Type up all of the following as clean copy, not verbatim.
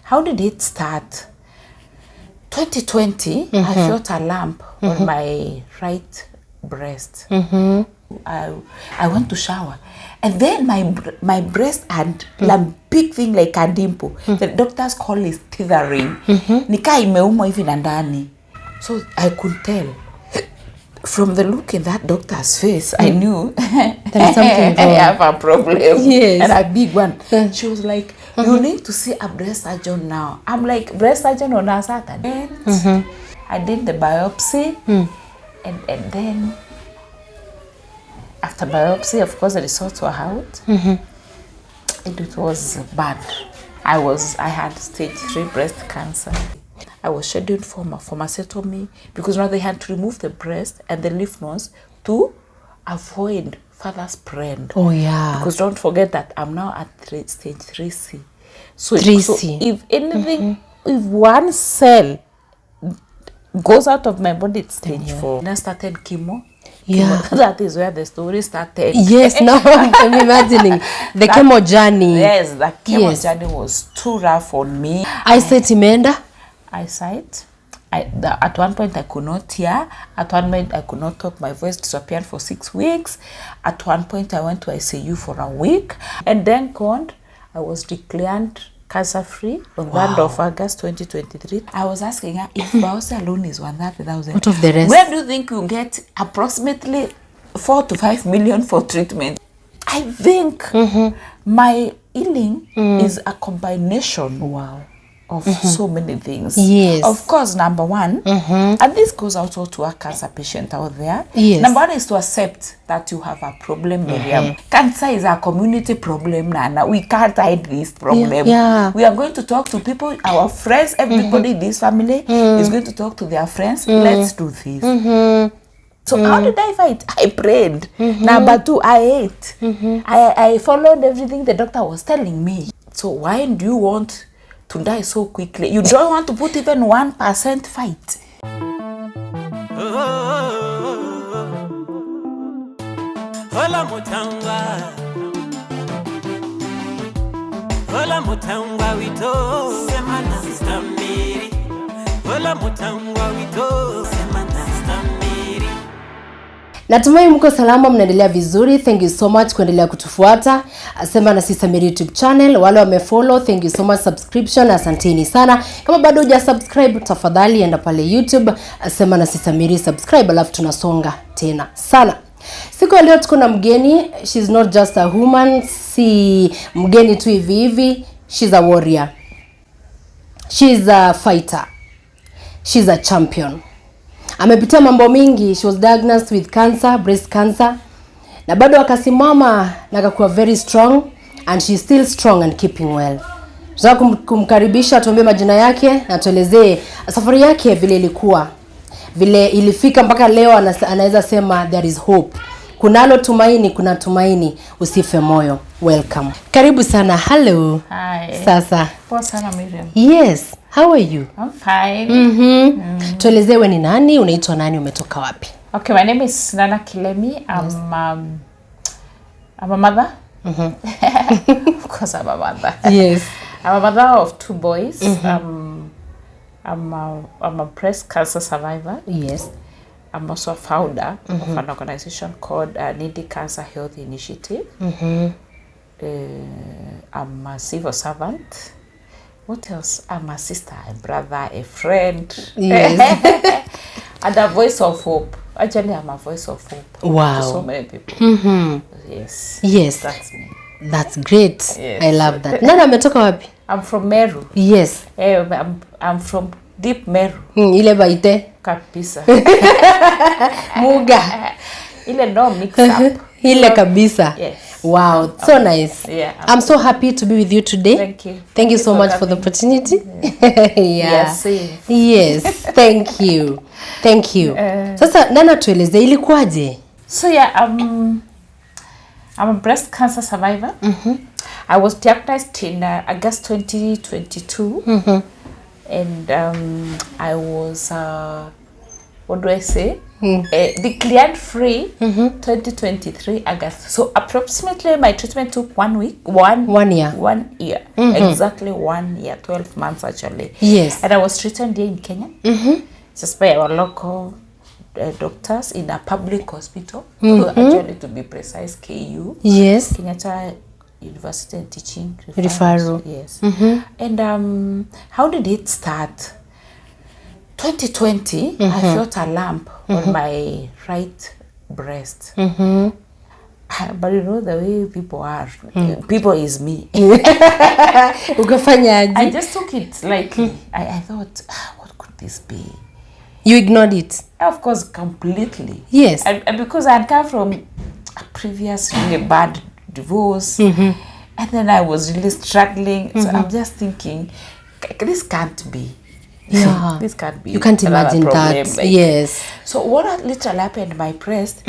how did it start? 2020, I felt a lump on my right breast. I went to shower, and then my breast had a big thing like a dimple. The doctors call it tethering. Nika imeumwa hivi na ndani. So I could tell. From the look in that doctor's face, I knew there is something wrong. I have a problem. Yes. And a big one. She was like, you need to see a breast surgeon now. I'm like, breast surgeon on a Saturday. I did the biopsy. And then, after biopsy, of course, the results were out. It was bad. I had stage 3 breast cancer. I was scheduled for mastectomy because now they had to remove the breast and the lymph nodes to avoid further spread. Oh yeah. Because don't forget that I'm now at stage 3C. So, 3C. So if anything, if one cell goes out of my body, it's stage 4. Then I started chemo. Yeah. That is where the story started. Yes, now I'm imagining the chemo journey. Yes, the chemo journey was too rough on me. Eyesight imeenda? Eyesight. At one point I could not hear. At one point I could not talk. My voice disappeared for 6 weeks. At one point I went to ICU for a week. And then I was declared cancer-free on 3rd of August 2023. I was asking her if biopsy alone is 130,000. What of the rest? Where do you think you get approximately 4 to 5 million for treatment? I think my healing is a combination. Wow. Of so many things. Yes. Of course, number one, and this goes also to a cancer patient out there. Yes. Number one is to accept that you have a problem, Miriam. Cancer is a community problem, Nana. We can't hide this problem. Yeah. We are going to talk to people, our friends, everybody in this family is going to talk to their friends. Let's do this. So how did I fight? I prayed. Number 2, I ate. I followed everything the doctor was telling me. So why do you want to die so quickly? You don't want to put even 1% fight. Hola mutangwa, hola mutangwa wito, sema na Sister Mary. Hola mutangwa wito, sema na Sister Mary. Natumai mko salama, mnaendelea vizuri. Thank you so much kuendelea kutufuata. Sema na Sister Mary YouTube channel. Wale wamefollow, thank you so much. Subscription, asanteni sana. Kama bado hujasubscribe, tafadhali enda pale YouTube, Sema na Sister Mary, subscribe, alafu tunasonga tena sana. Siku ya leo tuko na mgeni. She's not just a woman, si mgeni tu hivi hivi. She's a warrior. She's a fighter. She's a champion. Amepitia mambo mingi. She was diagnosed with cancer, breast cancer. Na bado akasimama na akakuwa very strong, and she's still strong and keeping well. Tunataka kumkaribisha, tuambie majina yake na tuelezee safari yake vile ilikuwa. Vile ilifika mpaka leo anaweza sema there is hope. Kunalo tumaini, kuna tumaini, usife moyo. Welcome. Karibu sana. Hello. Hi. Sasa. Poa sana Miriam. Yes. How are you? I'm fine. Tuelezewe ni nani, unaitwa nani, umetoka wapi? Okay, my name is Nana Kilemi. I'm a mother. Of course I'm a mother. Yes. I'm a mother of 2 boys. I'm a breast cancer survivor. Yes. I'm also a founder of an organization called Needy Cancer Health Initiative. I'm a civil servant. What else? I'm a sister, a brother, a friend. Yes. And a voice of hope. Actually, I'm a voice of hope. Wow. To so many people. Yes. Yes. That's me. That's great. Yes. I love that. Nana ametoka wapi? I'm from Meru. Yes. I'm from deep Meru. Ile baite. Kabisa. Muga. Ile no mix up. Ile kabisa. Yes. Wow, so nice. Yeah. I'm so happy to be with you today. Thank you. Thank you so much for the opportunity. Yeah. Same. Yes, thank you. Thank you. Sasa Nana, tueleze ilikuwaje? So yeah, I'm a breast cancer survivor. I was diagnosed in August 2022. And I was what do I say? Declared free 2023 August. So approximately my treatment took 1 week. 1 year. 1 year. Exactly 1 year, 12 months actually. Yes. And I was treated here in Kenya. Just by our local doctors in a public hospital. Actually, to be precise, KU. Yes. Kenyatta University and Teaching Referral. Yes. And how did it start? 2020, I felt a lump on my right breast. But you know the way people are. People is me. Ukafanyaje? I just took it lightly. I thought, what could this be? You ignored it? Of course, completely. Yes. And because I had come from a previous really bad divorce, and then I was really struggling. So I'm just thinking, this can't be. Yeah. This can't be. You can't imagine problem. that. Yes. So what literally happened in my breast,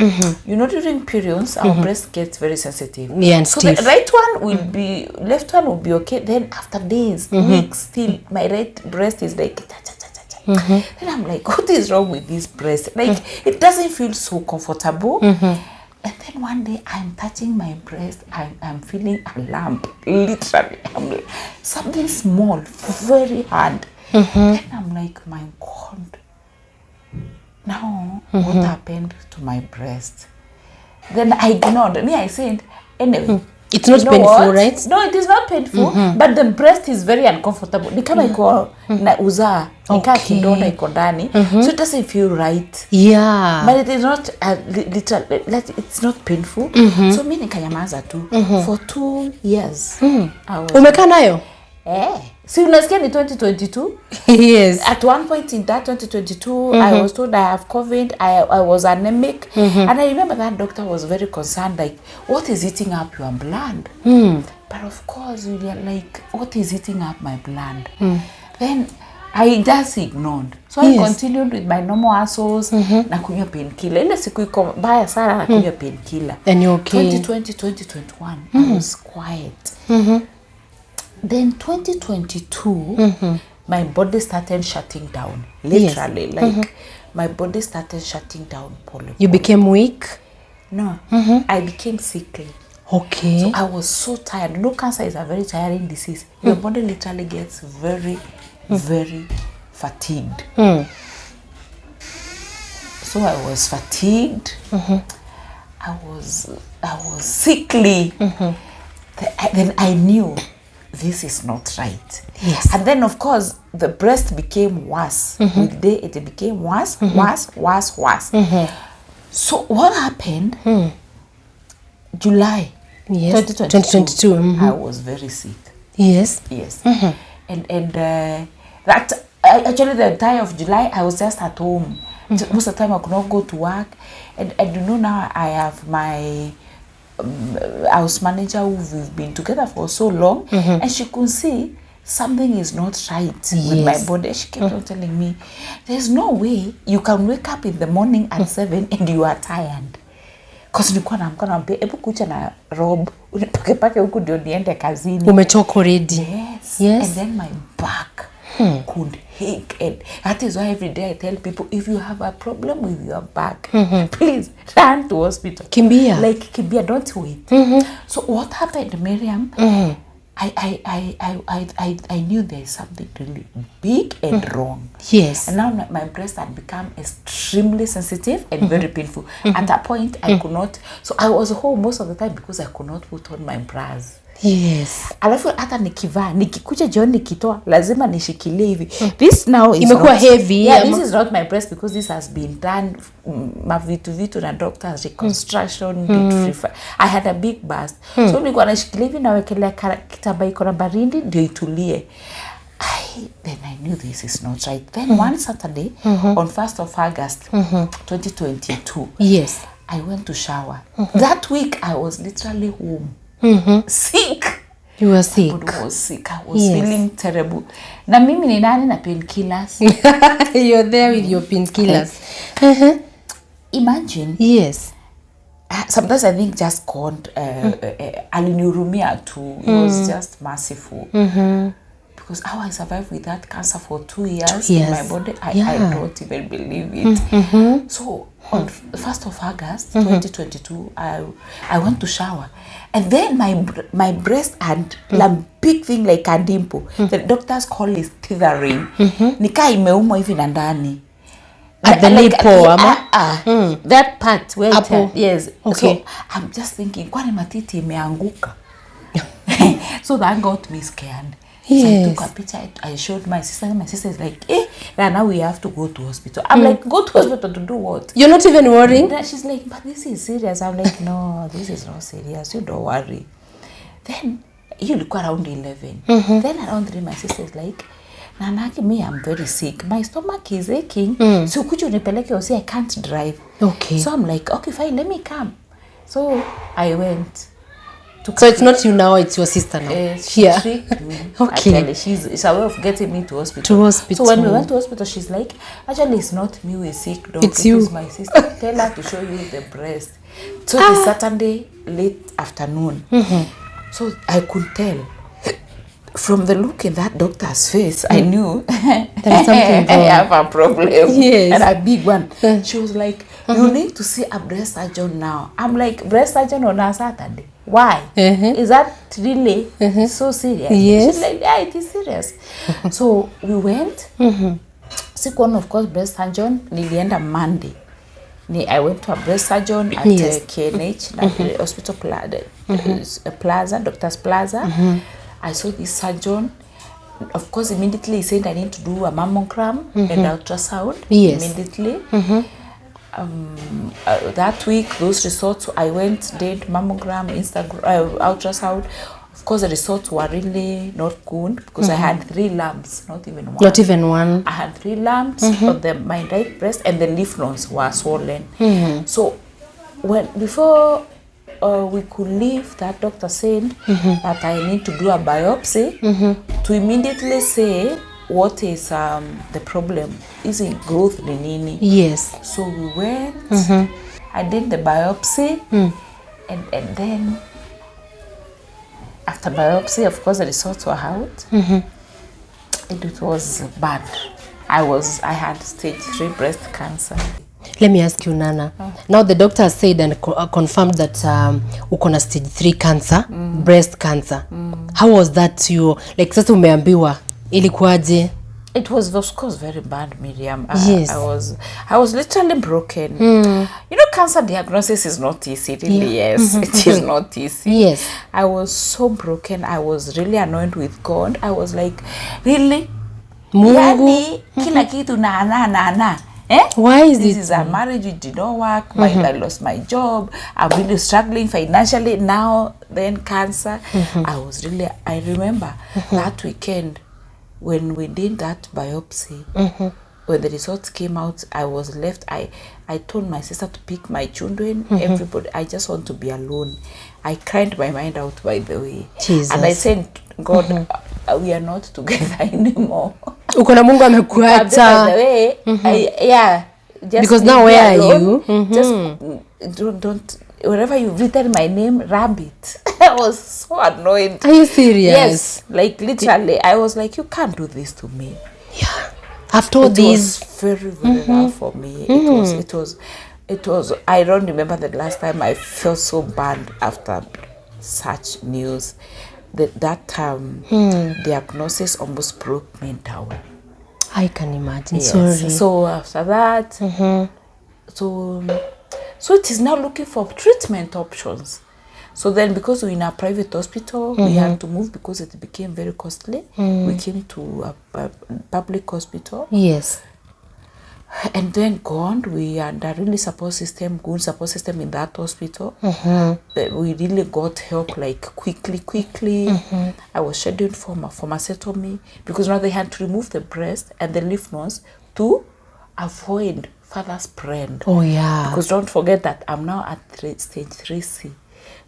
you know, during periods, our breast gets very sensitive. Yeah, and so stiff. the right one will be, left one will be okay. Then after days, weeks, still, my right breast is like, then I'm like, what is wrong with this breast? Like, it doesn't feel so comfortable. And then one day I'm touching my breast, I'm feeling a lump, literally. I'm like, something small, very hard. Then I'm like, my God, now what happened to my breast? Then I ignored. I said, anyway. It's not painful, what? right? No, it is not painful, but the breast is very uncomfortable. Ni kama iko na uzaa, nika kidonda iko ndani, so it doesn't feel right. Yeah. But it is not literally, it's not painful. So mimi nikanyamaza tu for 2 years. Umekaa nayo? Si unasikia ni 2022? Yes. At one point in that 2022, I was told I have COVID, I was anemic. And I remember that doctor was very concerned, like, what is eating up your blood? But of course, we are like, what is eating up my blood? Then I just ignored. So I continued with my normal hustles, nakunywa painkiller. Ile siku iko mbaya sana nakunywa painkiller. And you're okay. 2020, 2021, I was quiet. Then 2022, my body started shutting down. Literally, like my body started shutting down. You became weak? No, I became sickly. Okay. So I was so tired. You know, cancer is a very tiring disease. Your body literally gets very, very fatigued. So I was fatigued. I was sickly. Then I knew this is not right. Yes. And then of course the breast became worse. With the day it became worse, worse. So what happened? July 2022. I was very sick. Yes. And that actually the entire of July I was just at home. Most of the time I could not go to work. And you know, now I have my house manager who we've been together for so long, and she could see something is not right with my body. She kept on telling me, there's no way you can wake up in the morning at 7 and you are tired. Because nilikuwa naamka na hebu kucha na robe unitoke pake huku ndio niende kazini. Umechoka already. Yes. And then my back could ache, and that is why every day I tell people, if you have a problem with your back, please run to hospital. Kimbia. Like kimbia, don't wait. So what happened, Miriam? I knew there's something really big and wrong. Yes. And now my breast had become extremely sensitive and very painful. At that point, I could not. So I was home most of the time because I could not put on my bras. Yes. Alafu hata nikivaa nikikuja jioni nikitoa lazima nishikilie hivi. This now is imekuwa heavy. Yeah, this is not my breast because this has been done mavitu na doctors reconstruction. I had a big bust. So nilikuwa nashikilia hivi nawekelea kitambaa iko na baridi ndio itulie. Then I knew this is not right. Then one Saturday on 1st of August 2022. Yes. I went to shower. That week I was literally home. Sick. You were sick. I was sick. I was feeling terrible. Na mimi ni nani na painkillers? You're there with your painkillers. Imagine. Yes. Sometimes I think just God alinihurumia too. It was just merciful. because how I survived with that cancer for 2 years, 2 years. in my body, I don't even believe it. So on 1st of August 2022, I went to shower, and then my breast had a big thing like a dimple. The doctors call it tethering. Nika imeumwa hivi na ndani. At the nipple, that part where yes. Okay. So I'm just thinking, kwani matiti imeanguka? So that got me scared. Yes. So I took a picture, I showed my sister, and my sister is like, now we have to go to hospital. I'm like, go to hospital to do what? You're not even worrying? Then she's like, but this is serious. I'm like, no, this is not serious. You don't worry. Then you look around 11. Then around 3, my sister is like, Nanaki, me, I'm very sick. My stomach is aching. So could you nipeleke or say I can't drive? Okay. So I'm like, okay, fine, let me come. So I went. So it's not you now, it's your sister now. She tricked me. Okay. Actually, it's a way of getting me to hospital. To hospital. So when we went to hospital, she's like, actually, it's not me who is sick, dog. It's you. It's my sister. Tell her to show you the breast. So it's Saturday, late afternoon. So I could tell. From the look in that doctor's face, I knew there is something wrong. I have a problem. Yes. And a big one. She was like, you need to see a breast surgeon now. I'm like, breast surgeon on a Saturday? Why? Is that really so serious? Yes. She's like, yeah, it is serious. So we went. Sick one, of course, breast surgeon. Nilienda Monday. I went to a breast surgeon at KNH, at Hospital Plaza, Doctor's Plaza. I saw this surgeon. Of course, immediately he said I need to do a mammogram and ultrasound. Yes. Immediately. That week, those results, I went, did mammogram, ultrasound. Of course, the results were really not good because I had 3 lumps, not even one. Not even one. I had 3 lumps on my right breast, and the lymph nodes were swollen. So, before we could leave, that doctor said that I need to do a biopsy to immediately say what is the problem. Is it growth ni nini? Yes. So we went, I did the biopsy, and then after biopsy, of course, the results were out. It was bad. I had stage 3 breast cancer. Let me ask you, Nana. Now the doctor said and confirmed that uko na stage 3 cancer, breast cancer. How was that to you? Like, sasa umeambiwa, ilikuwaje? It was, of course, very bad, Miriam. Yes. I was literally broken. You know, cancer diagnosis is not easy, really. Yes, it is not easy. Yes. I was so broken. I was really annoyed with God. I was like, really? Mungu. Yani, kila kitu na. Why is this it? Is a marriage, it did not work. I lost my job. I'm really struggling financially now. Then cancer. I remember that weekend when we did that biopsy. When the results came out, I was left. I told my sister to pick my children. Everybody. I just want to be alone. I cried my mind out, by the way. Jesus. And I said, God, we are not together anymore. Uko na Mungu amekuacha. By the way, just because now where are you? Just don't. Wherever you've written my name, Rabbit. I was so annoyed. Are you serious? Yes, like literally. I was like, you can't do this to me. Yeah. After this, very, very rough for me. It was. I don't remember the last time I felt so bad after such news. That diagnosis almost broke me down. I can imagine. Yes. Sorry. So after that, so it is now looking for treatment options. So then, because we're in a private hospital, we had to move because it became very costly. We came to a public hospital. Yes. And then we had a really good support system in that hospital. We really got help like quickly. I was scheduled for mastectomy because now they had to remove the breast and the lymph nodes to avoid further spread. Oh yeah. Because don't forget that I'm now at stage 3C.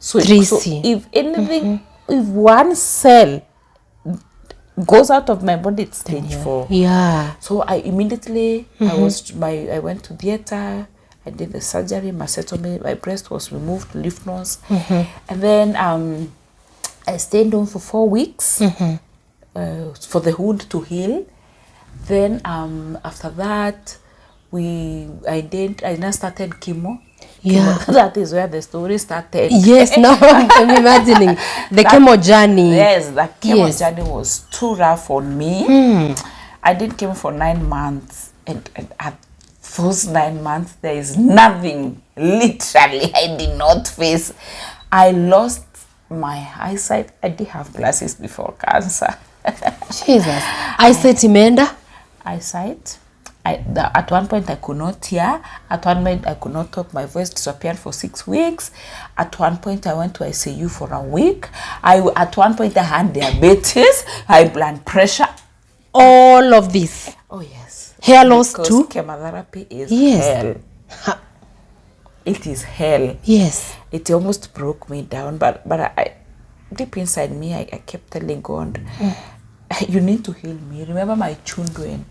So, 3C. So if anything, if one cell goes out of my body, it's stage 4. Yeah. So I immediately, I went to theater, I did the surgery, mastectomy, my breast was removed, lymph nodes. And then I stayed home for 4 weeks. for the wound to heal. Then after that, I now started chemo. Yeah. That is where the story started. Yes, now I'm imagining the chemo journey. Yes, the chemo journey was too rough on me. I did chemo for 9 months, and at those 9 months, there is nothing, literally, I did not face. I lost my eyesight. I did have glasses before cancer. Jesus. Eyesight imeenda? Eyesight. At one point I could not hear. At one point I could not talk. My voice disappeared for 6 weeks. At one point I went to ICU for a week. At one point I had diabetes, high blood pressure. All of this. Oh yes. Hair loss because too? Chemotherapy is Yes. hell. It is hell. Yes. It almost broke me down, but I deep inside me I kept telling God, you need to heal me. Remember my children.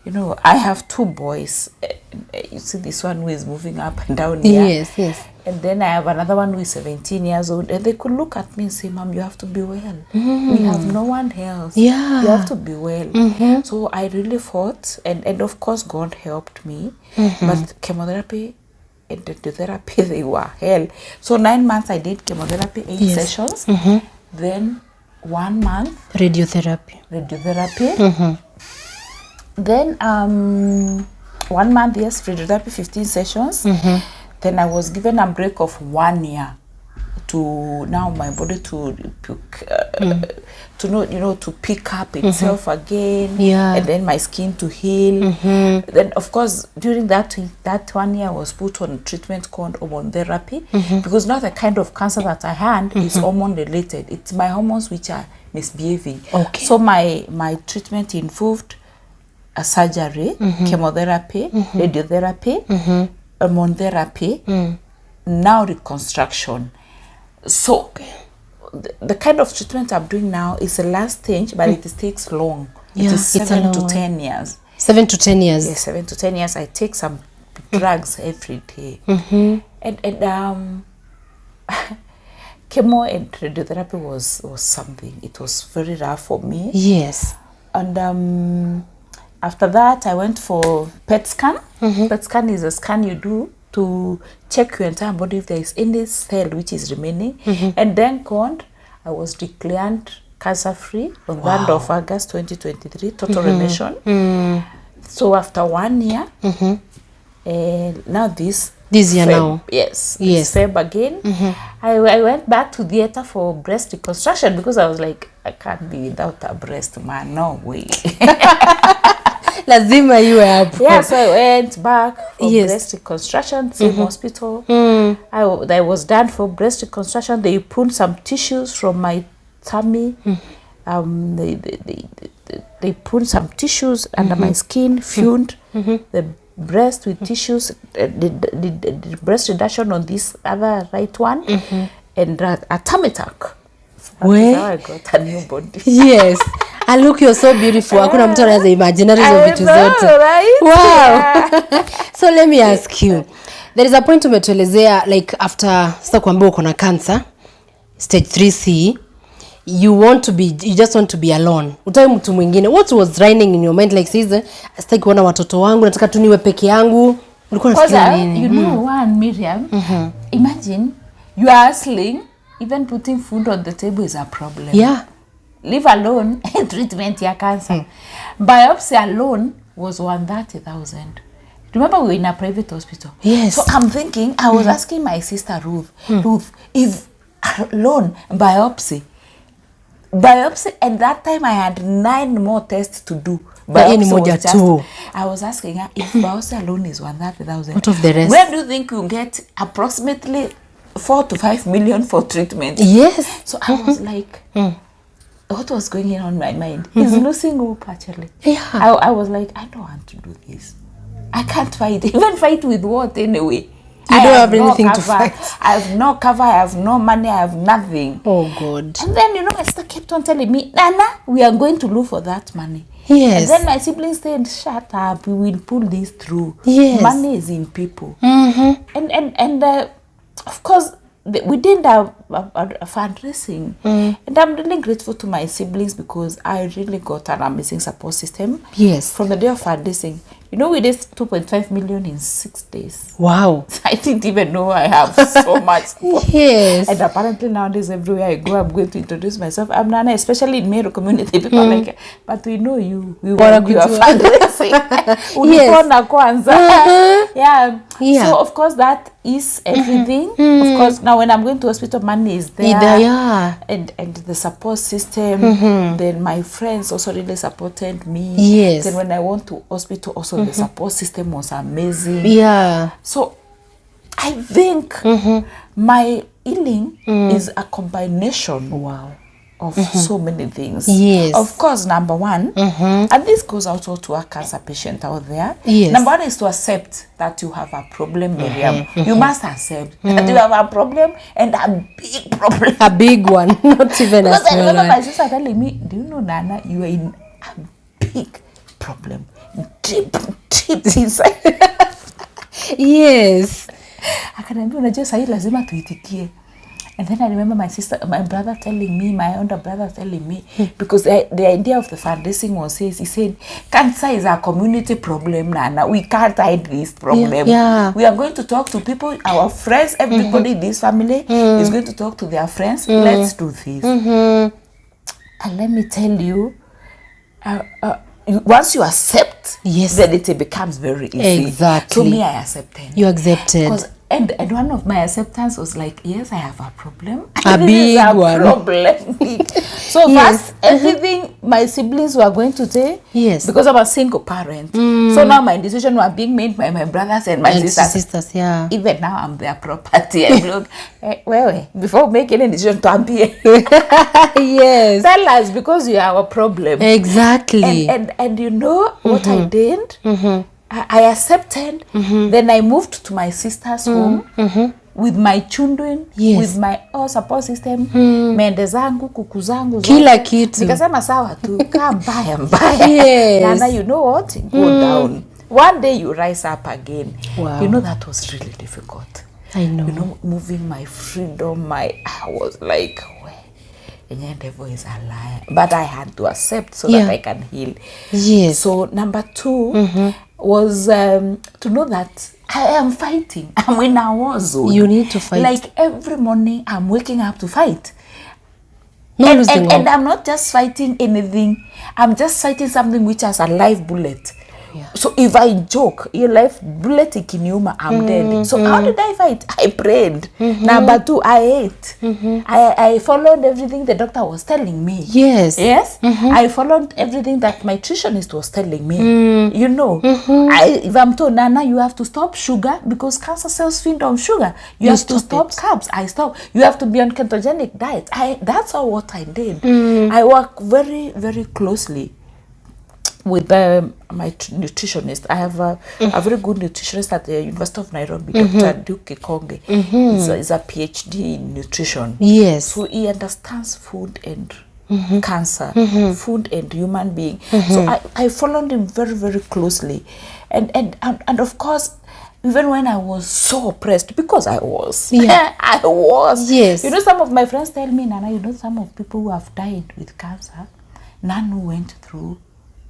You know, I have 2 boys. You see this one who is moving up and down here. Yes, yes. And then I have another one who is 17 years old. And they could look at me and say, Mom, you have to be well. We have no one else. Yeah. You have to be well. So I really fought. And of course, God helped me. But chemotherapy and radiotherapy, they were hell. So 9 months I did chemotherapy, 8 sessions. Then 1 month. Radiotherapy. Then 1 month, yes, radiotherapy, 15 sessions. Then I was given a break of 1 year to now my body to know, you know, to pick up itself again. Yeah. And then my skin to heal. Then of course during that 1 year I was put on treatment called hormone therapy, because now the kind of cancer that I had is hormone related. It's my hormones which are misbehaving. Okay. So my treatment involved a surgery, chemotherapy, radiotherapy, hormone therapy, now reconstruction. So the kind of treatment I'm doing now is the last stage, but it takes long. Yeah, it is 7 to 10 years. 7 to 10 years. Yes, 7 to 10 years. I take some drugs every day. And chemo and radiotherapy was something. It was very rough for me. Yes. And after that, I went for PET scan. PET scan is a scan you do to check your entire body if there is any cell which is remaining. And then God, I was declared cancer-free on 3rd of August 2023, total remission. So after 1 year, now this year Feb, now. Yes. Yes. Feb again. I went back to theater for breast reconstruction because I was like, I can't be without a breast, man. No way. Lazima you hapo. Yeah, so I went back for breast reconstruction, same hospital. I was done for breast reconstruction. They pulled some tissues from my tummy. They pulled some tissues under my skin, fumed the breast with tissues, the breast reduction on this other right one, and a tummy tuck. That's how I got a new body. Yes. And look, you're so beautiful. Hakuna mtu anaweza imagine hizo vitu zote. Right? Wow. Yeah. So let me ask you. There is a point umetuelezea, like after sasa kuambia uko na cancer stage 3C, you just want to be alone. Utai mtu mwingine. What was running in your mind, like says, sitaki kuona watoto wangu, nataka tu niwe peke yangu. Ulikuwa unafikiria nini? You know one, Miriam, imagine you are hustling, even putting food on the table is a problem. Yeah. Leave alone treatment ya cancer. Biopsy alone was 130,000. Remember we were in a private hospital. Yes. So I'm thinking, I was asking my sister Ruth, if alone biopsy, and that time I had 9 more tests to do. I was asking her if biopsy alone is 130,000. What of the rest? Where do you think you get approximately 4 to 5 million for treatment? Yes. So I was like, what was going on my mind? He's losing hope actually. Yeah. I was like, I don't want to do this. I can't fight. Even fight with what anyway? You don't have anything to fight. I have no cover, I have no money, I have nothing. Oh God. And then, you know, my sister kept on telling me, Nana, we are going to look for that money. Yes. And then my siblings said, shut up, we will pull this through. Yes. Money is in people. And of course, we did a fundraising, and I'm really grateful to my siblings because I really got an amazing support system. Yes. From the day of fundraising, you know, we did 2.5 million in 6 days. Wow. I didn't even know I have so much support. Yes. And apparently nowadays everywhere I go, I'm going to introduce myself. I'm Nana, especially in Mero community. People are like, but we know you. We want you a fundraising. Ulipona kwanza. Yeah. So of course that is everything. Of course, now when I'm going to hospital, money is there. Yeah. And the support system. Then my friends also really supported me. Yes. Then when I went to hospital, also the support system was amazing. Yeah. So I think my healing is a combination of so many things. Yes. Of course, number one, and this goes also to a cancer patient out there. Yes. Number one is to accept that you have a problem, Miriam. You must accept that you have a problem, and a big problem. A big one, not even a Because I small remember one. my sister telling me, do you know, Nana, you are in a big problem. Deep inside. Yes. Akaniambia unajua sahi lazima tuitikie. And then I remember my brother telling me, my older brother telling me, because the idea of the fundraising was, he said, cancer is a community problem, Nana. We can't hide this problem. Yeah. We are going to talk to people, our friends, everybody in this family is going to talk to their friends. Let's do this. And let me tell you, once you accept, then it becomes very easy. Exactly. So me, I accepted. You accepted. And one of my acceptance was like, yes, I have a problem. A This big is a one. problem. So first, everything my siblings were going to say, because I'm a single parent. So now my decisions were being made by my brothers and my sisters. Yeah. Even now I'm their property. I look, before making any decision, to be Yes. tell us because you are our problem. Exactly. And you know what I did? I accepted. Then I moved to my sister's home with my children, with my support system, mende zangu, kuku zangu, kila kitu. Nikasema sawa tu, kaa mbaya. Yes. Nana, you know what? Go down. One day you rise up again. Wow. You know, that was really difficult. I know. You know, moving my freedom, I was like, and the devil is a liar. But I had to accept so that I can heal. Yes. So number two was to know that I am fighting. I'm in a war zone. You need to fight. Like every morning, I'm waking up to fight. And I'm not just fighting anything. I'm just fighting something which has a live bullet. Yeah. So if I joke, your life bullet ikiniuma, I'm dead. So how did I fight? I prayed. Number two, I ate. I followed everything the doctor was telling me. Yes. I followed everything that my nutritionist was telling me. You know, if I'm told, Nana, you have to stop sugar because cancer cells feed on sugar. You have to stop carbs. I stop. You have to be on ketogenic diet. That's all what I did. I work very, very closely with my nutritionist. I have a very good nutritionist at the University of Nairobi, Dr. Duke Konge. He's a PhD in nutrition. Yes. So he understands food and cancer, food and human being. So I followed him very, very closely. And of course, even when I was so oppressed, because I was. I was. Yes. You know, some of my friends tell me, Nana, you know, some of people who have died with cancer, none who went through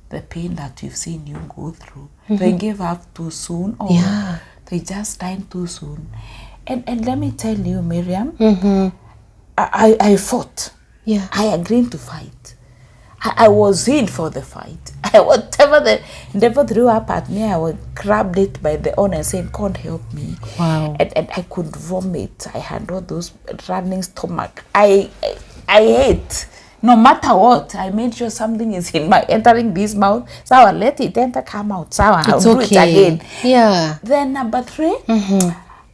the pain that you've seen you go through. They gave up too soon, or they just died too soon. And let me tell you, Miriam, I fought. Yeah. I agreed to fight. I was in for the fight. Whatever the devil threw up at me, I would grab it by the arm and say, God help me. Wow. And I could vomit. I had all those running stomach. I ate. No matter what, I made sure something is entering this mouth. So I'll let it enter, come out. So I'll do it again. Yeah. Then number three,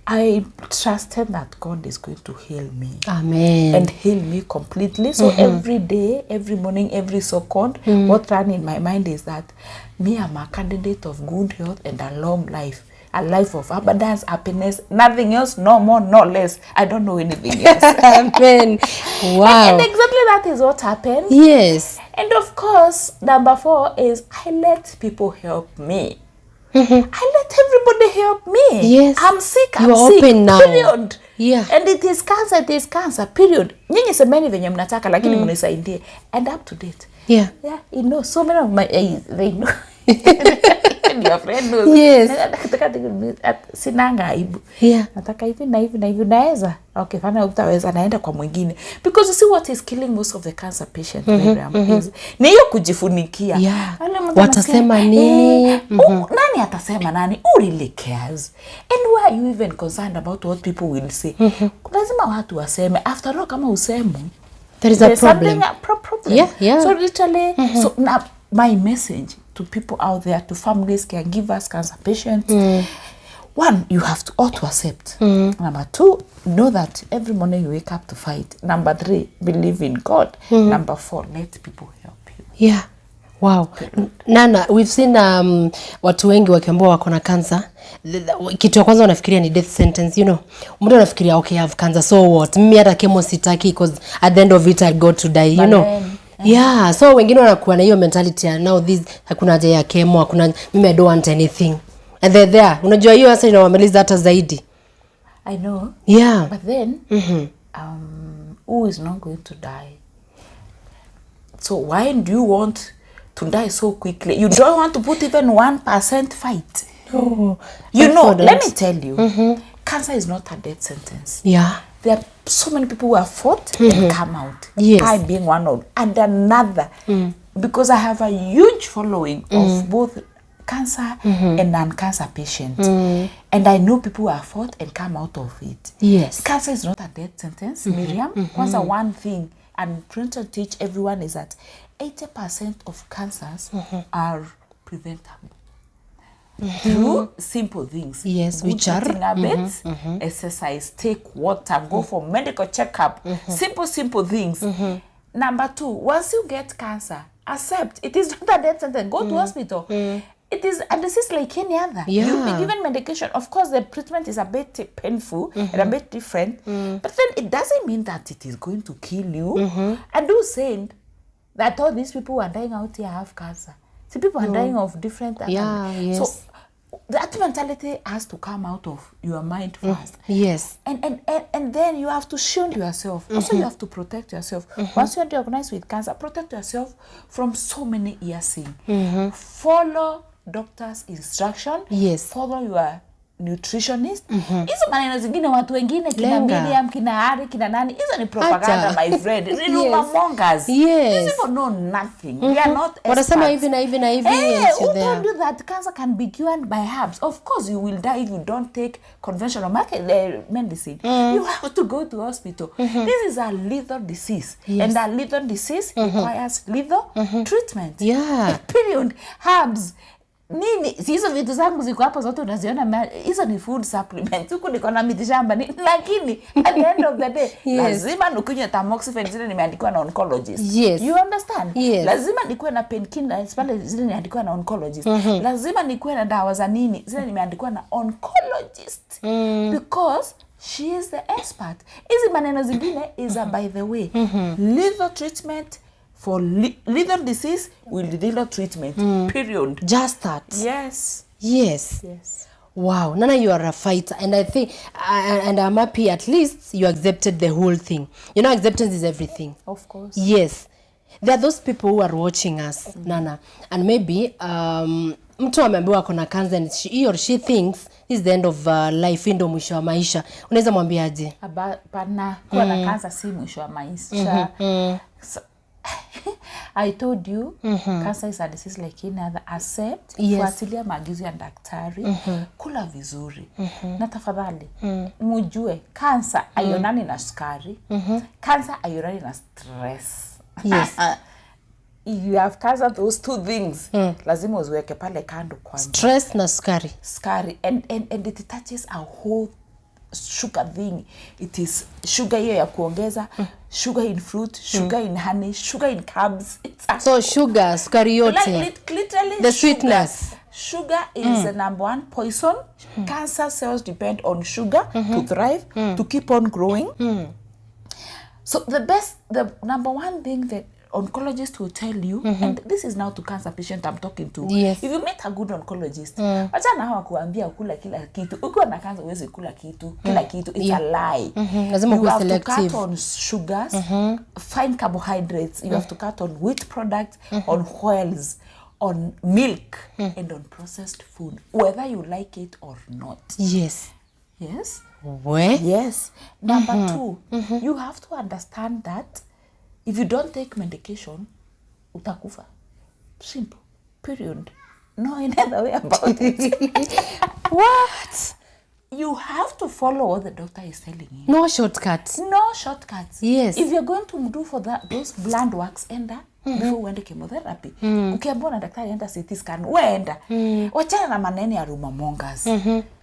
I trusted that God is going to heal me. Amen. And heal me completely. So every day, every morning, every second, what ran in my mind is that me, I'm a candidate of good health and a long life. A life of abundance, happiness, nothing else, no more, no less. I don't know anything else. Amen. Wow. And exactly that is what happened. Yes. And of course, number four is I let people help me. I let everybody help me. Yes. I'm sick. You are sick. open now. Period. Yeah. And it is cancer. Period. Nyinyi semeni venye mnataka lakini mnisaidie. And up to date. Yeah. Yeah, you know, so many of my they know. Your friend knows. Yes. Sinanga aibu. Yeah. Nataka hivi na hivi naeza. Okay, fana utaweza naenda kwa mwingine. Because you see what is killing most of the cancer patient is ni hiyo kujifunikia. Yeah. Watasema nini? Nani atasema nani? Who really cares? And why are you even concerned about what people will say? Lazima watu waseme. After all, kama usemu, there is a problem. Problem. Yeah. So literally, so now my message to people out there, to families, caregivers, cancer patients, one, you have to auto accept. Number two, know that every morning you wake up to fight. Number three, believe in God. Number four, let people help you. Yeah. Wow. Nana, we've seen watu wengi wakiambiwa wako na cancer. Kitu ya kwanza wanafikiria ni death sentence, you know. Mtu anafikiria okay, I have cancer, so what? Mimi hata chemo sitaki because at the end of it I got to die, you know. Yeah, so wengine wanakuwa na hiyo mentality ya now this hakuna haja ya chemo, hakuna mimi I don't want anything. And they're there. Unajua hiyo sasa inawamaliza hata zaidi. I know. Yeah. But then who is not going to die? So why do you want to die so quickly? You don't want to put even 1% fight. No. You know, let me tell you, cancer is not a death sentence. Yeah. There are so many people who have fought and come out. Yes. I being one of, and another. Because I have a huge following of both cancer and non-cancer patients. And I know people who have fought and come out of it. Yes. Cancer is not a death sentence, Miriam. Kwanza one thing, and trying to teach everyone is that 80% of cancers are preventable. Through simple things. Yes, good which are eating habits, exercise, take water, go for medical checkup. Simple things. Number two, once you get cancer, accept it is not a death sentence. Go to hospital. It is a disease like any other. Yeah. You'll be given medication. Of course, the treatment is a bit painful and a bit different, but then it doesn't mean that it is going to kill you. And who's saying that all these people who are dying out here have cancer? See, people are dying of different. Yes. So that mentality has to come out of your mind first. Yes. And then you have to shield yourself. Also, you have to protect yourself. Once you are diagnosed with cancer, protect yourself from so many earthing. Follow doctor's instruction. Yes. Follow your nutritionist. Hizo maneno zingine watu wengine kina Miriam, kina Ari, kina nani, hizo ni propaganda, my friend. Rumor mongers. Yes. These people know nothing. We are not experts. Wanasema hivi na hivi na hivi. Who told you that cancer can be cured by herbs? Of course you will die if you don't take conventional medicine. You have to go to hospital. This is a lethal disease. Yes. And a lethal disease requires lethal treatment. Yeah. Period. Herbs. Nini hizo vitu zangu ziko hapo zote unaziona, hizo ni food supplements. Huko niko na miti shamba lakini at the end of the day lazima nikunywe tamoxifen zile nimeandikiwa na oncologist. Yes. You understand? Yes. Lazima nikuwe na painkillers pale zile nimeandikiwa na oncologist. Lazima nikuwe na dawa za nini zile nimeandikiwa na oncologist. Because she is the expert. Hizi maneno zingine is by the way. Lethal treatment for lethal disease with lethal treatment. Period. Just that. Yes. Yes. Wow, Nana, you are a fighter, and I think, and I'm happy at least you accepted the whole thing. You know, acceptance is everything. Of course. Yes. There are those people who are watching us, Nana, and maybe mtu ameambiwa kuna cancer and he or she thinks this is the end of life, ndo mwisho wa maisha. Unaweza mwambiaje? Pana kuwa na cancer si mwisho wa maisha. So, I told you, cancer is a disease like any other. Accept, fuatilia maagizo ya daktari, kula vizuri. Na tafadhali, mujue, cancer haionani na sukari, cancer haionani na stress. Yes. If you have cancer, those two things, lazima uziweke pale kando kwanza. Stress na sukari. Sukari, and it touches a whole sugar thing. It is sugar hiyo ya kuongeza, sugar in fruit, sugar in honey, sugar in carbs. So sugar, sukari yote. Literally the sweetness. Sugar is the number one poison. Cancer cells depend on sugar to thrive, to keep on growing. So the number one thing that oncologist will tell you, and this is now to cancer patient I'm talking to. Yes. If you meet a good oncologist, wacha na hawa kuambia kula kila kitu. Ukiwa na cancer uweze kula kitu, kila kitu. It's a lie. Lazima You have selective. to cut on sugars, fine carbohydrates. You have to cut on wheat products, on oils, on milk, and on processed food, whether you like it or not. Yes. Yes. Where? Yes. Number 2, you have to understand that if you don't take medication, utakufa. Simple. Period. No another way about it. What? You have to follow what the doctor is telling you. No shortcuts. No shortcuts. Yes. If you're going to do for those blood works, enda before uende chemotherapy. Ukiambiwa na daktari enda CT scan, enda. Wachana na maneno ya rumor mongers.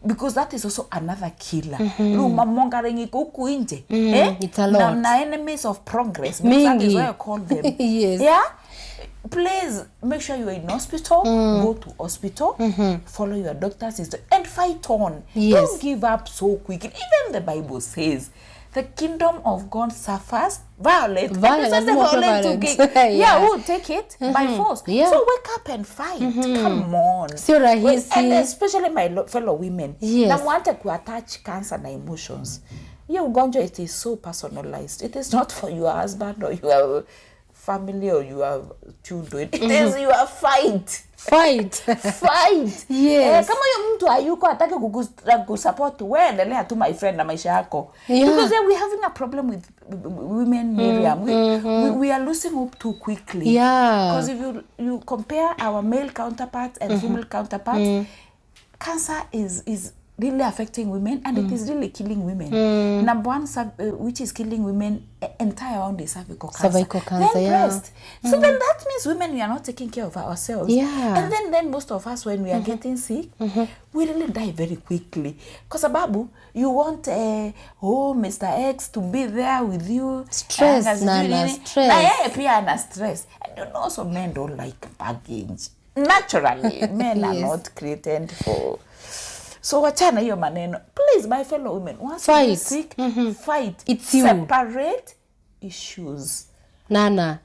Because that is also another killer. Rumor mongering iko huku nje. It's a lot. Na enemies of progress. That is why I call them. Yes. Yeah? Please make sure you are in hospital. Go to hospital. Follow your doctor's instructions and fight on. Yes. Don't give up so quickly. Even the Bible says the kingdom of God suffers violence. Violence. Yeah, we'll take it by force. Yeah. So wake up and fight. Come on. Sio rahisi. And especially my fellow women. Yes. Na mwante kuattach cancer na emotions. Hiyo ugonjwa, it is so personalized. It is not for your husband or your family or your children. It is your fight. Fight. Yes. Kama huyo mtu hayuko atake kukusupport, wewe endelea tu my friend na maisha yako. Yeah. Because we having a problem with women, Miriam. We are losing hope too quickly. Yeah. Because if you compare our male counterparts and female counterparts, cancer is really affecting women, and it is really killing women. Number 1, which is killing women entire around is cervical cancer. Cervical cancer, then yeah. breast. So then that means women, we are not taking care of ourselves. Yeah. And then most of us, when we are getting sick, we really die very quickly. Because Ababu, you want Mr. X to be there with you. Stress, Nana, stress. Na yeye pia ana stress. And you know, some men don't like baggage. Naturally, men are not created for... So wachana hiyo maneno. Please, my fellow women, once you are sick, fight. It's you. Separate issues. Nana.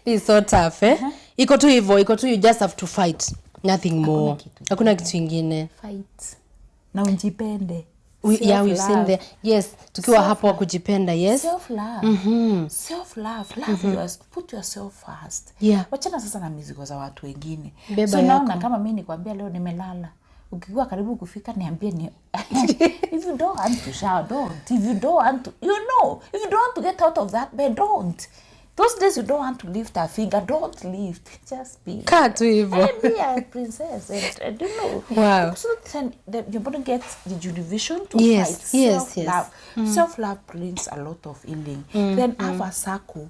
It's so tough, eh? Iko tu hivyo, you just have to fight. Nothing more. Hakuna kitu kingine. Fight. Na unjipende. Yeah, we've seen there. Yes, tukiwa hapo wa kujipenda, yes. Self-love. Self-love. Put yourself first. Yeah. Wachana sasa na mizigo za watu wengine. Beba so yako. Naona kama mimi nikwambia leo nimelala. Ukikuwa karibu kufika niambie ni if you don't want to shower, don't. If you don't want to, if you don't want to get out of that bed, don't. Those days you don't want to lift a finger, don't lift. Just be. Kaa tu hivyo. Be a princess. And you know. Wow. So then your body gets the rejuvenation to Yes, fight. yes, Self-love. Self-love brings a lot of healing. Then have a circle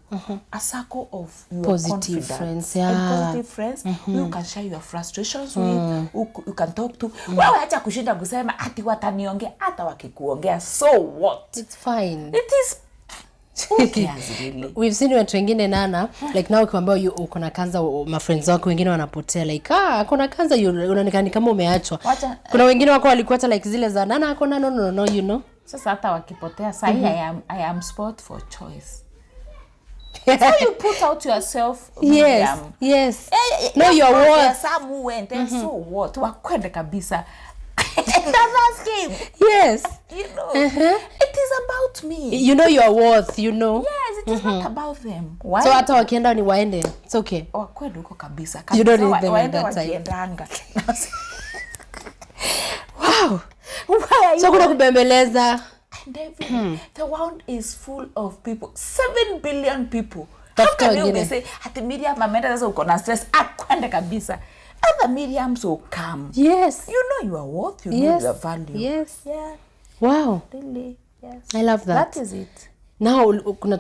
of your Positive confidence. friends, yeah. And positive friends you can share your frustrations with, you can talk to. Wewe acha kushinda kusema ati wataniongea, hata wakikuongea, so what? It's fine. It is really. We've seen watu wengine Nana, like now ukiambia uko na cancer, my friends wako wengine wanapotea like kuna cancer, unaonekana kama umeachwa. Kuna wengine wako walikuwa like zile za Nana akona no you know. Sasa hata wakipotea sasa I am sport for choice. So you put out yourself. Yes. No, your worth. Some who went and so what? Wakwende kabisa. That's him. Yes. You know, it is about me. You know your worth, you know. Yes, it is not about them. Why? So hata wakienda ni waende. It's okay. Wakwende huko kabisa. You don't need them at that time. Wakiendanga. Wow. Why are you? So kuna kubembeleza. And the world is full of people. 7 billion people. How can you say, ati Miriam amenda sasa uko na stress, akwende kabisa. Other Miriams will come. Yes. You know your worth, you know your value. Yes. Yeah. Wow. Really. Yes. I love that. That is it. Now kuna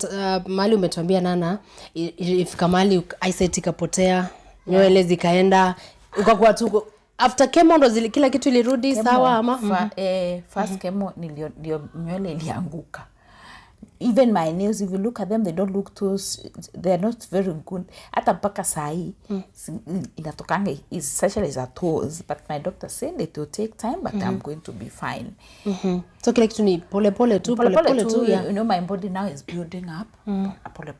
mali umetuambia Nana, if kamali eyesight ikapotea, nywele zikaenda, ukakuwa tu after chemo ndo kila kitu ilirudi sawa ama? First chemo ndio nywele ilianguka. even my nails, if you look at them, they don't look too, they're not very good. Hata mpaka sahi inatokanga especially za toes, but my doctor said it will take time, but I'm going to be fine. So kile kitu ni pole pole tu, yeah. You know, my body now is building up. Pole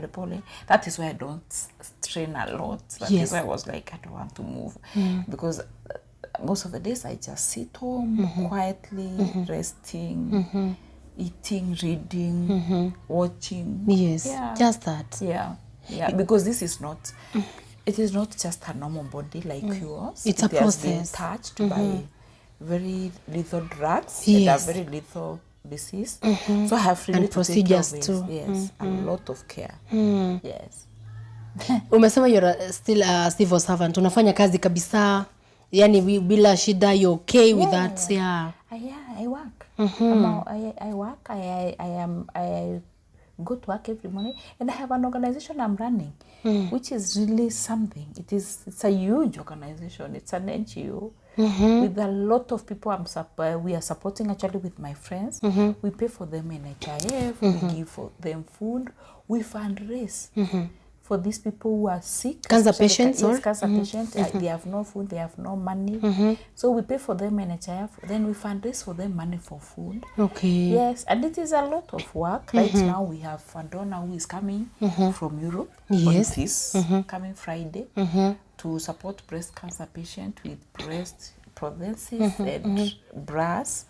pole. That is why I don't strain a lot. That is why I was like, I don't want to move because most of the days I just sit home quietly, resting, eating, reading, watching. Yes, just that. Yeah, because this is not, it is not just a normal body like yours. It's a process. It has been touched by very lethal drugs that are very lethal disease. So I have really and procedures too. Yes, a lot of care. Yes. Umesema you're still a civil servant. Unafanya kazi kabisa. Yani bila shida, you're okay with that? Yeah. I work. I work. I go to work every morning, and I have an organization I'm running, which is really something. It's a huge organization. It's an NGO with a lot of people. We are supporting actually with my friends. We pay for them NHIF. We give for them food. We fundraise for these people who are sick. Cancer patients? Yes, cancer patients. They have no food, they have no money. So we pay for them NHIF. Then we fundraise for them money for food. Okay. Yes, and it is a lot of work. Right now we have a donor who is coming from Europe. Yes. On this coming Friday to support breast cancer patients with breast prosthesis and bras.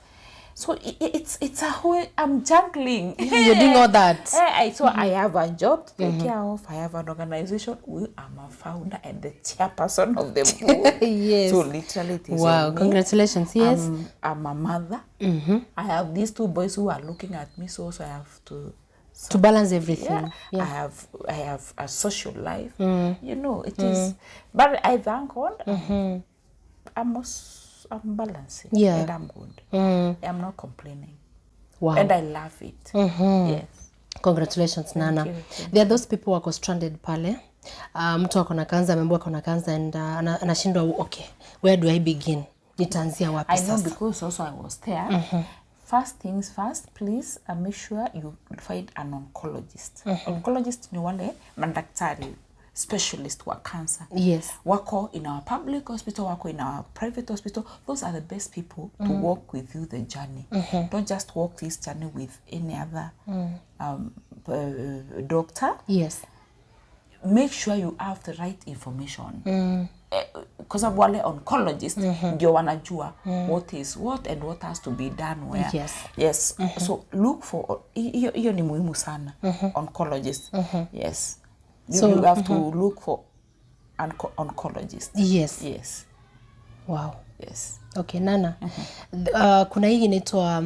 So it's a whole, I'm juggling. You're doing all that. So I have a job to take care of. I have an organization. I'm a founder and the chairperson of the board. Yes. So literally it is wow, on me. Congratulations. Yes. I'm a mother. I have these 2 boys who are looking at me, so I have to balance everything. Yeah. I have a social life. You know, it is, but I thank God. I'm balancing. Yeah. And I'm good. I'm not complaining. Wow. And I love it. Yes. Congratulations, Nana. There are those people who are stranded pale. Mtu wako na kanza, amembiwa kuna kanza, and anashindwa, okay, where do I begin? Nitaanzia wapi sasa? I know, because also I was there. First things first, please make sure you find an oncologist. Oncologist ni wale madaktari specialist wa cancer. Yes. Wako in our public hospital, wako in our private hospital. Those are the best people to walk with you the journey. Don't just walk this journey with any other doctor. Yes. Make sure you have the right information. Because of wale oncologist, ndio wanajua what is what and what has to be done where. Yes. So look for, hiyo ni muhimu sana, oncologist. Yes. So you have to look for an oncologist. Yes. Wow. Yes. Okay, Nana. Kuna hii inaitwa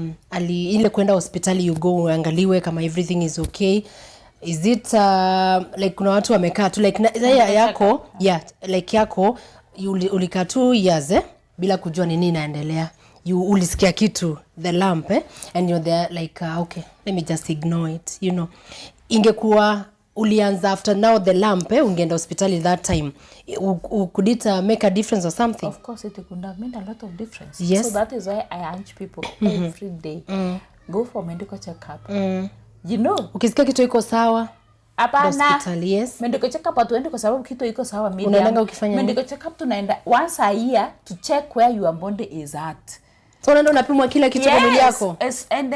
ile kwenda hospitali, you go uangaliwe kama everything is okay. Is it like kuna watu wamekaa tu like yako, like yako ulikaa 2 years bila kujua nini inaendelea. Ulisikia kitu, the lump and you're there like okay, let me just ignore it, you know. Ingekuwa ulianza after now the lump ungeenda hospitali that time, could it make a difference or something? Of course it could have made a lot of difference. Yes. So that is why I urge people every day go for medical checkup. You know, ukisikia kitu iko sawa, hapana hospitali. Yes. Medical checkup hatuendi kwa sababu kitu iko sawa. Unaenda ukifanya medical checkup tunaenda once a year to check where your body is at. So unaenda unapimwa kila kitu kwa mwili yako. Yes, and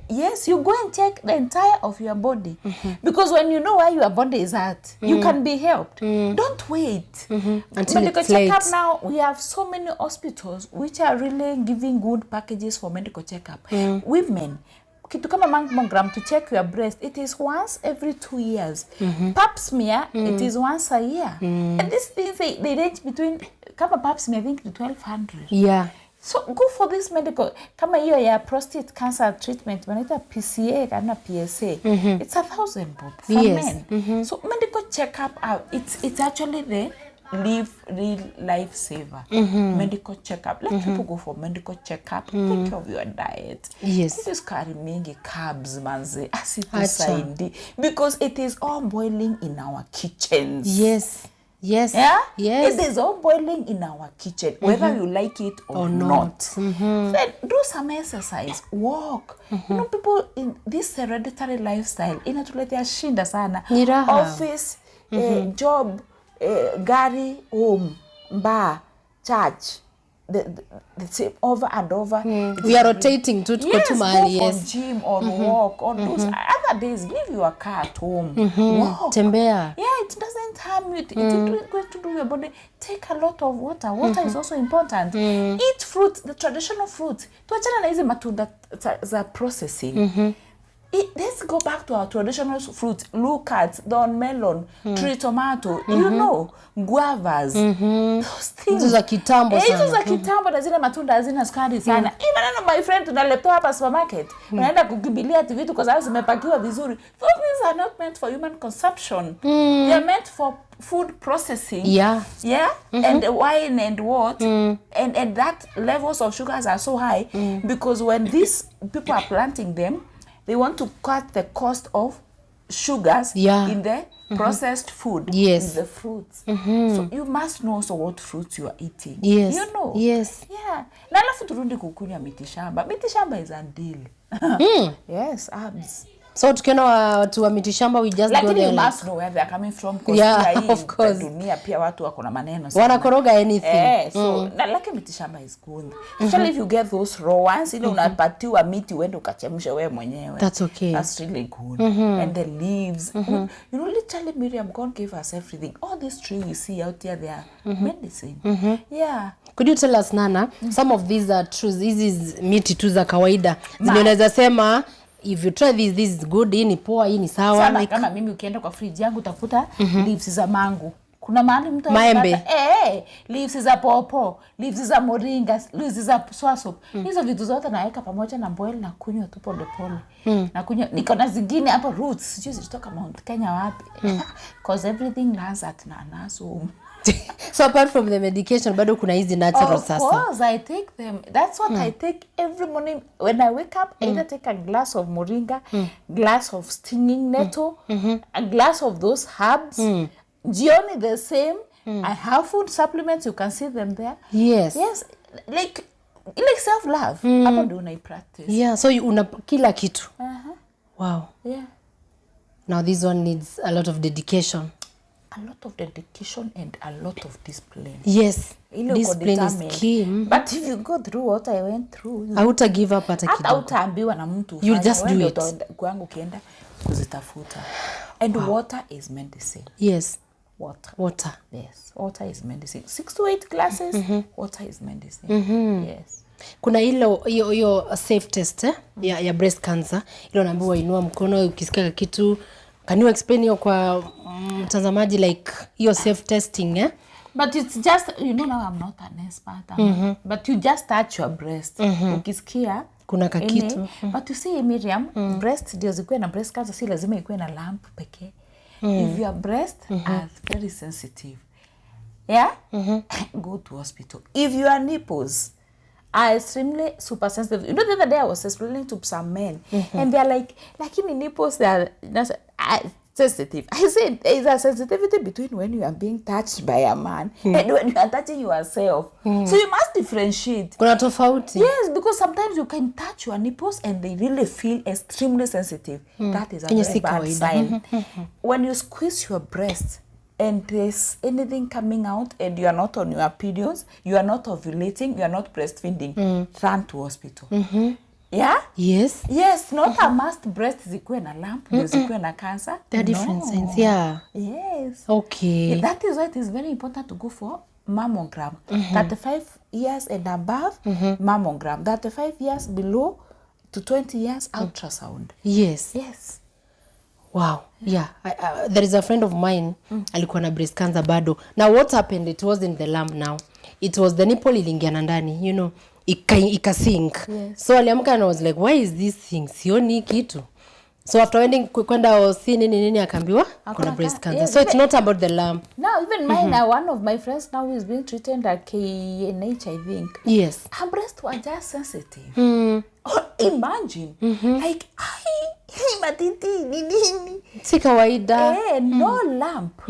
yes, you go and check the entire of your body. Because when you know where your body is at, you can be helped. Don't wait. Until medical it's checkup late. now, we have so many hospitals which are really giving good packages for medical checkup. Women, kitu kama mammogram to check your breast, it is once every 2 years. Pap smear, it is once a year. And these things, they range between, kama pap smear, I think, to 1,200. Yeah. So go for this medical. Kama hiyo ya prostate cancer treatment, wanaita PCA kana PSA. It's 1,000 bob for men. So medical checkup, it's actually the real life saver. Medical checkup. Let people go for medical checkup. Take care of your diet. Yes. This carry mingi carbs manze. Asitusaidi. Because it is all boiling in our kitchens. Yes. Yes. Yeah? Yes. It is all boiling in our kitchen, whether you like it or not. Then do some exercise, walk. You know, people in this hereditary lifestyle, inatuletea shinda sana. Office, job, gari, home, bar, church. The same over and over. We are rotating to yes, to go for gym or walk or those other days. Leave your car at home. Walk. Tembea. Yeah, it doesn't harm you. It is going to do your body. Take a lot of water. Water is also important. Eat fruit, the traditional fruit. Tuachana na hizi matunda za processing. Let's go back to our traditional fruit. Look at Don melon, tree tomato, you know, guavas. Those things. Hizo za kitambo sana. Hizo za kitambo na zile matunda hazina sukari sana. Even my friend tunaleptoa hapa supermarket. Unaenda kukimbilia ati vitu kwa sababu zimepakiwa vizuri. Those things are not meant for human consumption. They are meant for food processing. Yeah. And wine and what? And that levels of sugars are so high because when these people are planting them, they want to cut the cost of sugars in the processed food, in the fruits. So you must know also what fruits you are eating. Yes. You know? Yes. Yeah. Na alafu turundi kukunywa mitishamba. Mitishamba is a deal. Yes, herbs. So tukiona watu wa mitishamba we just go there. You must know where they are coming from. Of course. Dunia pia watu wako na maneno sana. Wanakoroga anything. So na like mitishamba is good. Especially if you get those raw ones, ile unapatiwa miti uende ukachemshe wewe mwenyewe. That's okay. That's really good. And the leaves. You know, literally Miriam, God gave us everything. All these trees we see out here, they are medicine. Yeah. Could you tell us, Nana, some of these are truths, hizi miti tu za kawaida. Zinaweza sema if you try this is good, hii ni poa, hii ni sawa. Sana kama mimi ukienda kwa fridge yangu utakuta leaves za mango. Kuna mahali mtu maembe. Leaves za popo, leaves za moringa, leaves za swasop. Hizo vitu zote naweka pamoja na boil na kunywa tu pole pole. Na kunywa niko na zingine hapo roots. Sijui zitoka Mount Kenya wapi. Because everything lands at Nana's home. So apart from the medication, bado kuna hizi natural sasa. Of course, I take them. That's what I take every morning. When I wake up, I either take a glass of moringa, glass of stinging nettle, a glass of those herbs. Jioni the same. I have food supplements. You can see them there. Yes. Yes. Like self-love. Hapo ndio I practice. Yeah, so una kila kitu. Wow. Yeah. Now this one needs a lot of dedication. A lot of dedication and a lot of discipline. Yes. Discipline is key. But if you go through what I went through, hauta give up hata kidogo. Hautaambiwa na mtu. You just do it. Kwangu kienda kuzitafuta. And water is medicine. Yes. Water. Yes. Water is medicine. 6 to 8 glasses, water is medicine. Yes. Kuna hiyo safe test ya breast cancer. Ile unaambiwa inua mkono ukisikia kitu. Can you explain hiyo kwa mtazamaji like hiyo safe testing But it's just, you know, now I'm not an expert. But you just touch your breast. Ukisikia kuna kakitu. But you see Miriam, breast ndio zikuwe na breast cancer, si lazima ikuwe na lump pekee. If your breast are very sensitive, go to hospital. If your nipples are extremely super sensitive, you know, the other day I was explaining to some men, and they're like in nipples they are sensitive. I said there is a sensitivity between when you are being touched by a man and when you are touching yourself. So you must differentiate. Kuna tofauti. Yes, because sometimes you can touch your nipples and they really feel extremely sensitive. That is a very bad sign. When you squeeze your breast and there's anything coming out and you are not on your periods, you are not ovulating, you are not breastfeeding, run to hospital. Yeah? Yes. Yes, not a must breast zikuwe na lump, zikuwe na cancer. There are different signs, yeah. Yes. Okay. That is why it is very important to go for mammogram. 35 years and above, mammogram. 35 years below to 20 years, ultrasound. Yes. Yes. Wow. Yeah. There is a friend of mine, alikuwa na breast cancer bado. Now what happened, it wasn't the lump now. It was the nipple ilingiana ndani, you know. Ikasink. Yes. So aliamka and I was like, why is this thing? Sioni kitu. So after wending kwenda hosi nini akaambiwa kuna breast cancer. So it's not about the lump. No, even mine, one of my friends now is being treated at KNH, I think. Yes. Her breasts were just sensitive. Imagine. Like, matiti, nini. Si kawaida. No lump.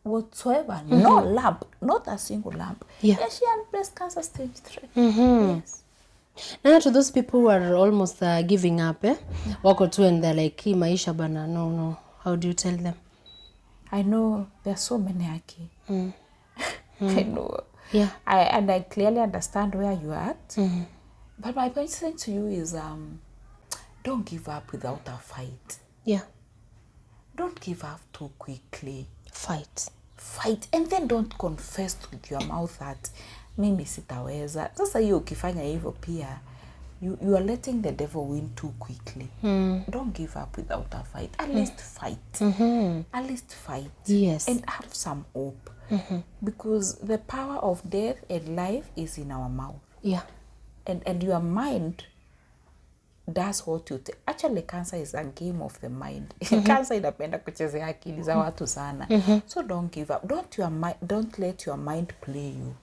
whatsoever. No lump, not a single lump. Yeah. She had breast cancer stage 3. Yes. Now to those people who are almost giving up, wako tu and they're like, hii maisha bana, no. How do you tell them? I know there are so many Aki. I know. Yeah. I clearly understand where you are at. But my point to you is, don't give up without a fight. Yeah. Don't give up too quickly. Fight. And then don't confess with your mouth that mimi sitaweza. Sasa hiyo ukifanya hivyo pia, you are letting the devil win too quickly. Don't give up without a fight. At least fight. At least fight. Yes. And have some hope. Because the power of death and life is in our mouth. Yeah. And your mind does what you take. Actually, cancer is a game of the mind. Cancer inapenda kuchezea akili za watu sana. So don't give up. Don't let your mind play you.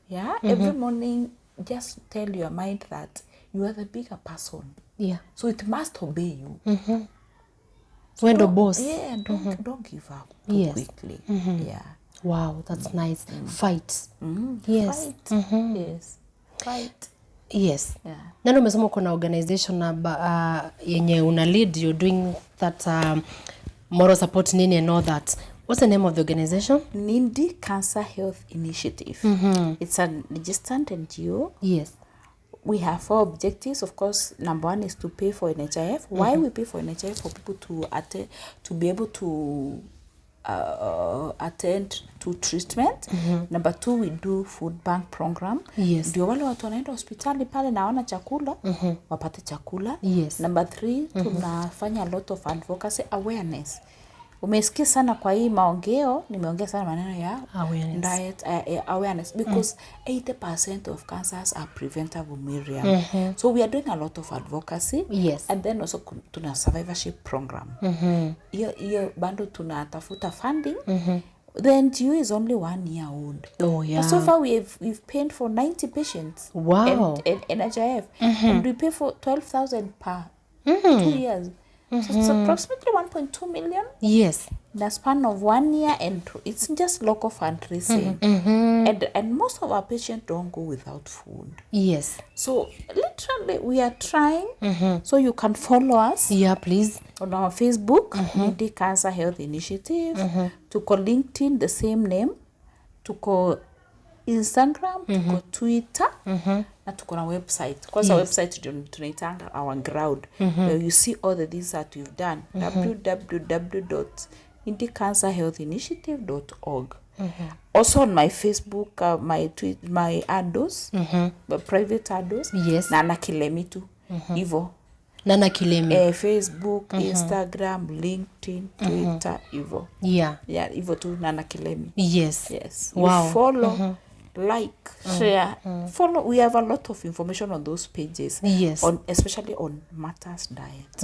Yeah? Every morning, just tell your mind that you are the bigger person. Yeah. So it must obey you. So when the boss. Yeah, don't give up too quickly. Yeah. Wow, that's nice. Fight. Yes. Fight. Yes. Fight. Yes. Yeah. Nani umesema uko na organization yenye una lead, you're doing that moral support nini and all that. What's the name of the organization? Nindi Cancer Health Initiative. It's a registered NGO. Yes. We have 4 objectives. Of course, number 1 is to pay for NHIF. Why we pay for NHIF? For people to be able to attend to treatment. Number 2, we do food bank program. Yes. Ndio wale watu wanaenda hospitali pale na hawana chakula, wapate chakula. Yes. Number 3, tunafanya a lot of advocacy awareness. Umesikia sana kwa hii maongeo, nimeongea sana maneno ya awareness. Diet awareness because 80% of cancers are preventable, Miriam. So we are doing a lot of advocacy. Yes. And then also tuna survivorship program. Hiyo bando tunatafuta funding. The NGO is only 1 year old. Oh yeah. But so far we've paid for 90 patients. Wow. And NHIF. And we pay for 12,000 per 2 years. So it's approximately 1.2 million. Yes. In the span of 1 year, and it's just local fundraising. And most of our patients don't go without food. Yes. So literally we are trying. So you can follow us. Yeah, please. On our Facebook, Nindi Cancer Health Initiative. To call LinkedIn, the same name. To call Instagram, tuko Twitter, na tuko na website. Kwanza website tunaitanga our ground. Where you see all the things that we've done. www.indicancerhealthinitiative.org. Also on my Facebook, my ados, my private ados. Yes. Na Kilemi too. Ivo. Nana Kilemi. Facebook, Instagram, LinkedIn, Twitter, Ivo. Yeah. Yeah, Ivo too, Nana Kilemi. Yes. Yes. Wow. You follow, like, share. Follow. We have a lot of information on those pages. Yes. Especially on matters diet.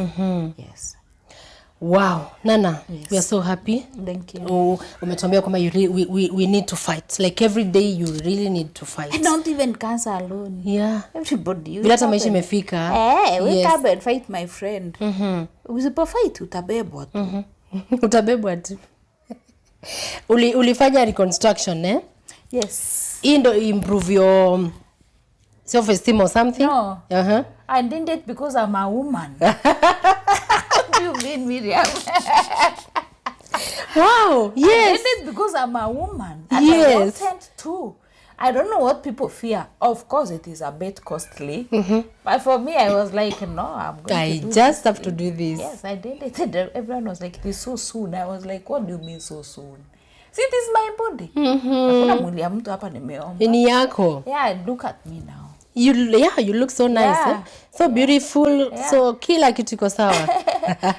Yes. Wow. Nana, Yes. we are so happy. Thank you. Oh, umetuambia kwamba we need to fight. Like every day you really need to fight. And not even cancer alone. Yeah. Everybody. Bila hata maisha imefika. Wake up and fight, my friend. Usipofight utabebwa tu. Utabebwa tu. Ulifanya reconstruction, eh? Yes. Hii ndo improve your self-esteem or something? No. I did it because I'm a woman. What do you mean, Miriam? Wow, yes. I did it because I'm a woman. And Yes. I wanted to. I don't know what people fear. Of course, it is a bit costly. But for me, I was like, no, I'm going to do just this. have to do this. Yes, I did it. And everyone was like, it is so soon. I was like, what do you mean so soon? See, this is my body. Hakuna mwili ya mtu hapa nimeomba. Ni yako. Yeah, look at me now. You look so nice. Yeah. Eh? So beautiful. Yeah. So kila kitu iko sawa.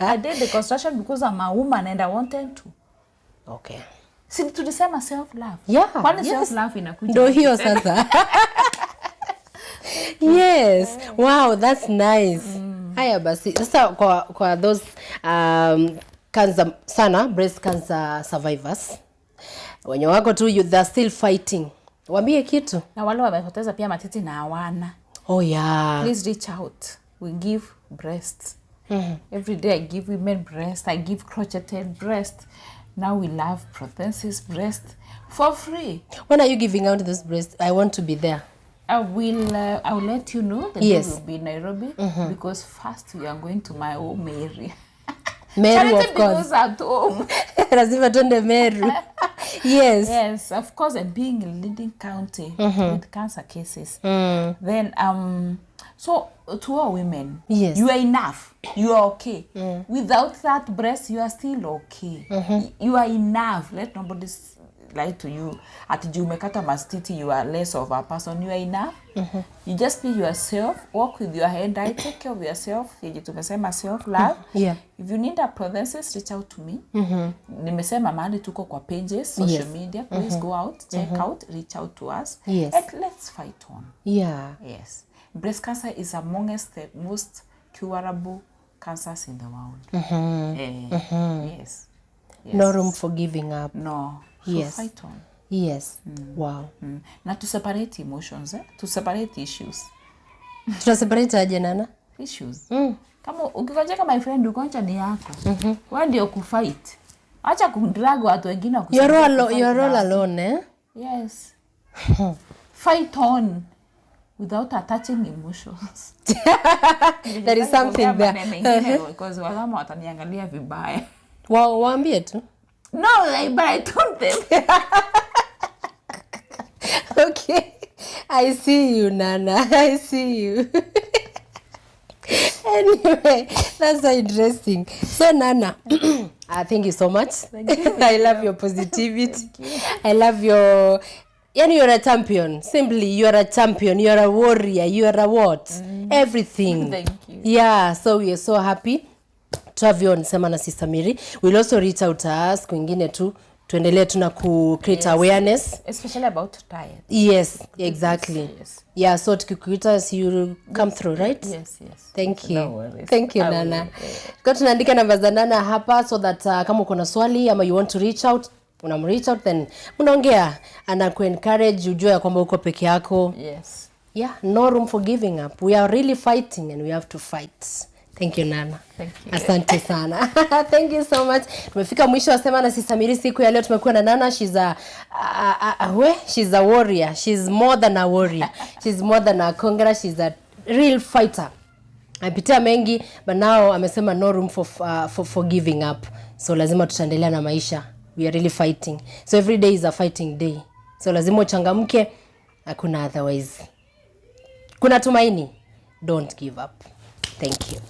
I did the construction because I'm a woman and I wanted to. Okay. Si tulisema self-love. Yeah. Kwani Yes. self-love inakuja? Ndo hiyo sasa. Yes. Wow, that's nice. Haya basi. Sasa kwa those cancer sana, breast cancer survivors. Wenye wako tu they're still fighting. Waambie kitu. Na wale wamepoteza pia matiti na hawana. Oh yeah. Please reach out. We give breasts. Every day I give women breast. I give crocheted breast. Now we love prognoses breast for free. When are you giving out this breast? I want to be there. I will let you know. The Yes. day will be in Nairobi because first we are going to my home area. Meru, Charity of course. because at home. Lazima tuende Meru. Yes. Yes, of course, and being a leading county with cancer cases. Then so to all women, Yes. you are enough. You are okay. Without that breast, you are still okay. You are enough. Let nobody lie to you. At umekata mastiti, you are less of a person. You are enough. You just be yourself. Walk with your head high. Take care of yourself. Tumesema self love. Yeah. If you need a prognosis, reach out to me. Nimesema mahali tuko kwa pages, social media. Please go out, check out, reach out to us. Yes. And let's fight on. Yeah. Yes. Breast cancer is amongst the most curable cancers in the world. Yes. No room for giving up. No. So Yes. fight on. Yes. Wow. Na to separate emotions, to separate issues. Tutaseparate aje Nana? Issues. Kama ukikonjeka my friend ukonja ni yako. Wewe ndio kufight. Acha kumdrag watu wengine You're all alone, eh? Yes. Fight on without attaching emotions. There is something there. Because wazama wataniangalia vibaya. Waambie tu. No, like, but I told them. Okay. I see you, Nana. I see you. Anyway, that's so interesting. So, Nana, thank you so much. Thank you. I love your positivity. I love your... You're a champion. Simply, you're a champion. You're a warrior. You're a what? Everything. Thank you. Yeah, so we are so happy to have you on Sema na Sister Mary. We'll also reach out to us kwingine tu tuendelee tuna ku create awareness, especially about diet. Yes, exactly. Yes. Yeah, so tukikuita you come through, right? Yes. Thank you. No worries. Thank you, I Nana. will. Kwa tunaandika namba za Nana hapa so that kama uko na swali ama you want to reach out, reach out, then mnaongea ana ku encourage ujue ya kwamba uko peke yako. Yes. Yeah, no room for giving up. We are really fighting and we have to fight. Thank you, Nana. Thank you. Asante sana. Thank you so much. Tumefika mwisho wa Sema na Sister Mary siku ya leo. Tumekuwa na Nana. She's a warrior. She's more than a warrior. She's more than a conqueror. She's a real fighter. Amepitia mengi, but now amesema no room for giving up. So lazima tutaendelea na maisha. We are really fighting. So every day is a fighting day. So lazima uchangamke. Hakuna otherwise. Kuna tumaini. Don't give up. Thank you.